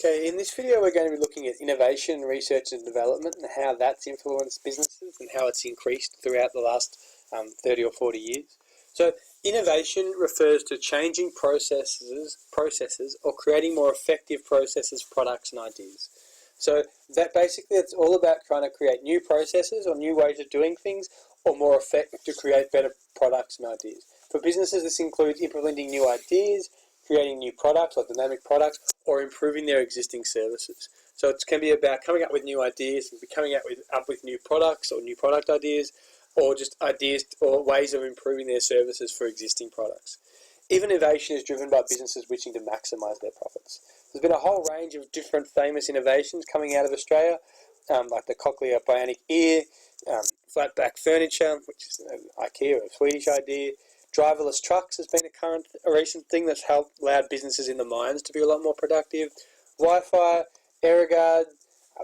Okay, in this video we're going to be looking at innovation, research and development and how that's influenced businesses and how it's increased throughout the last 30 or 40 years. So innovation refers to changing processes or creating more effective processes, products and ideas. So that basically it's all about trying to create new processes or new ways of doing things or more effective to create better products and ideas. For businesses this includes implementing new ideas, creating new products or dynamic products, or improving their existing services. So it can be about coming up with new ideas, and coming up with new products or new product ideas, or just ideas or ways of improving their services for existing products. Even innovation is driven by businesses wishing to maximise their profits. There's been a whole range of different famous innovations coming out of Australia, like the cochlear bionic ear, flat back furniture, which is IKEA, a Swedish idea. Driverless trucks has been a recent thing that's allowed businesses in the mines to be a lot more productive. Wi-Fi, AirGuard,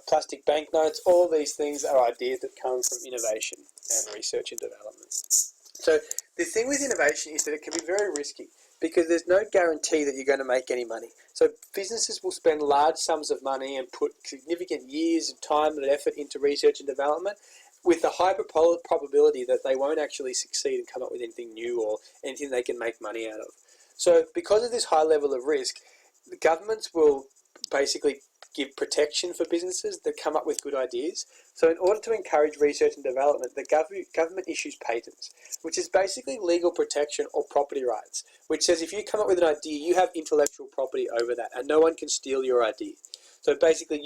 plastic banknotes, all these things are ideas that come from innovation and research and development. So the thing with innovation is that it can be very risky because there's no guarantee that you're going to make any money. So businesses will spend large sums of money and put significant years of time and effort into research and development, with the high probability that they won't actually succeed and come up with anything new or anything they can make money out of. So because of this high level of risk, the governments will basically give protection for businesses that come up with good ideas. So in order to encourage research and development, the government issues patents, which is basically legal protection or property rights, which says if you come up with an idea, you have intellectual property over that and no one can steal your idea. So basically,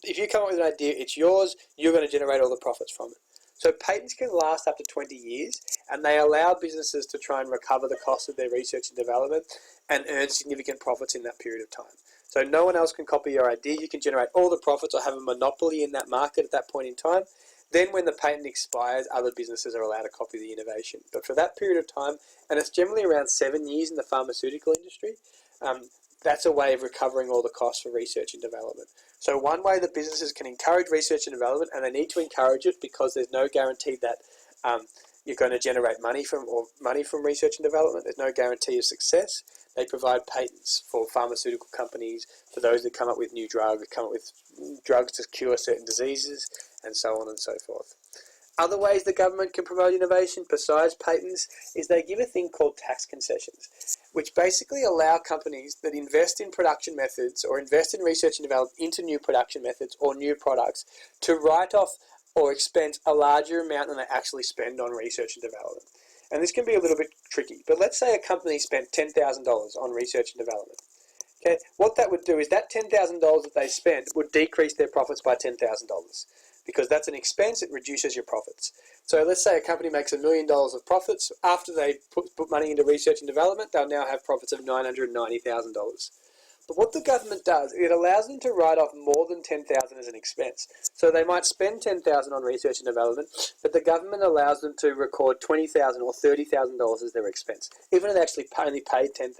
if you come up with an idea, it's yours, you're going to generate all the profits from it. So patents can last up to 20 years, and they allow businesses to try and recover the cost of their research and development and earn significant profits in that period of time. So no one else can copy your idea, you can generate all the profits or have a monopoly in that market at that point in time. Then when the patent expires, other businesses are allowed to copy the innovation. But for that period of time, and it's generally around 7 years in the pharmaceutical industry, that's a way of recovering all the costs for research and development. So one way that businesses can encourage research and development, and they need to encourage it because there's no guarantee that you're going to generate money from research and development. There's no guarantee of success. They provide patents for pharmaceutical companies, for those that come up with new drugs, come up with drugs to cure certain diseases, and so on and so forth. Other ways the government can promote innovation besides patents is they give a thing called tax concessions, which basically allow companies that invest in production methods or invest in research and development into new production methods or new products to write off or expense a larger amount than they actually spend on research and development. And this can be a little bit tricky, but let's say a company spent $10,000 on research and development. Okay, what that would do is that $10,000 that they spent would decrease their profits by $10,000. Because that's an expense, it reduces your profits. So let's say a company makes $1 million of profits. After they put money into research and development, they'll now have profits of $990,000. But what the government does, it allows them to write off more than $10,000 as an expense. So they might spend $10,000 on research and development, but the government allows them to record $20,000 or $30,000 as their expense, even if they actually only paid $10,000.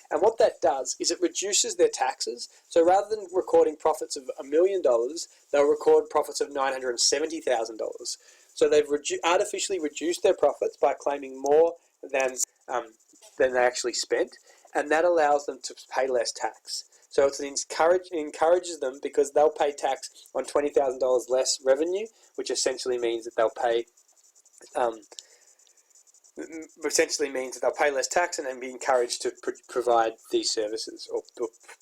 And what that does is it reduces their taxes. So rather than recording profits of $1 million, they'll record profits of $970,000. So they've artificially reduced their profits by claiming more than they actually spent, and that allows them to pay less tax. So it encourages them because they'll pay tax on $20,000 less revenue, which essentially means that they'll pay less tax and then be encouraged to provide these services or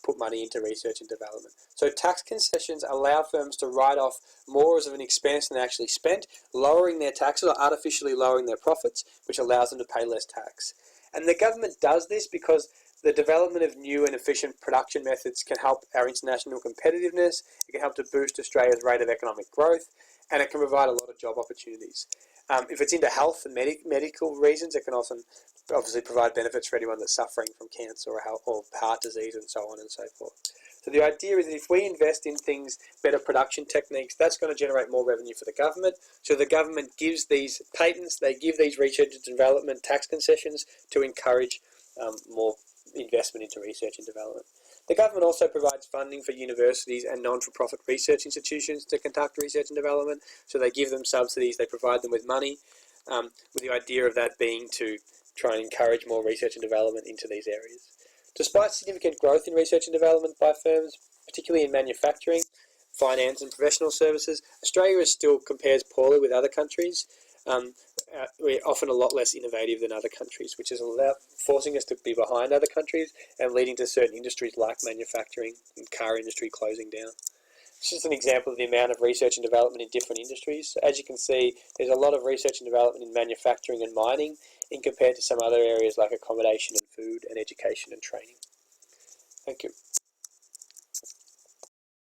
put money into research and development. So tax concessions allow firms to write off more as of an expense than they actually spent, lowering their taxes or artificially lowering their profits, which allows them to pay less tax. And the government does this because the development of new and efficient production methods can help our international competitiveness, it can help to boost Australia's rate of economic growth, and it can provide a lot of job opportunities. If it's into health and medical reasons, it can also obviously provide benefits for anyone that's suffering from cancer or heart disease and so on and so forth. So the idea is that if we invest in things, better production techniques, that's going to generate more revenue for the government. So the government gives these patents, they give these research and development tax concessions to encourage more investment into research and development. The government also provides funding for universities and non-for-profit research institutions to conduct research and development. So they give them subsidies, they provide them with money, with the idea of that being to try and encourage more research and development into these areas. Despite significant growth in research and development by firms, particularly in manufacturing, finance and professional services, Australia still compares poorly with other countries. We're often a lot less innovative than other countries, which is forcing us to be behind other countries and leading to certain industries like manufacturing and car industry closing down. It's just an example of the amount of research and development in different industries. So as you can see, there's a lot of research and development in manufacturing and mining in compared to some other areas like accommodation and food and education and training. Thank you.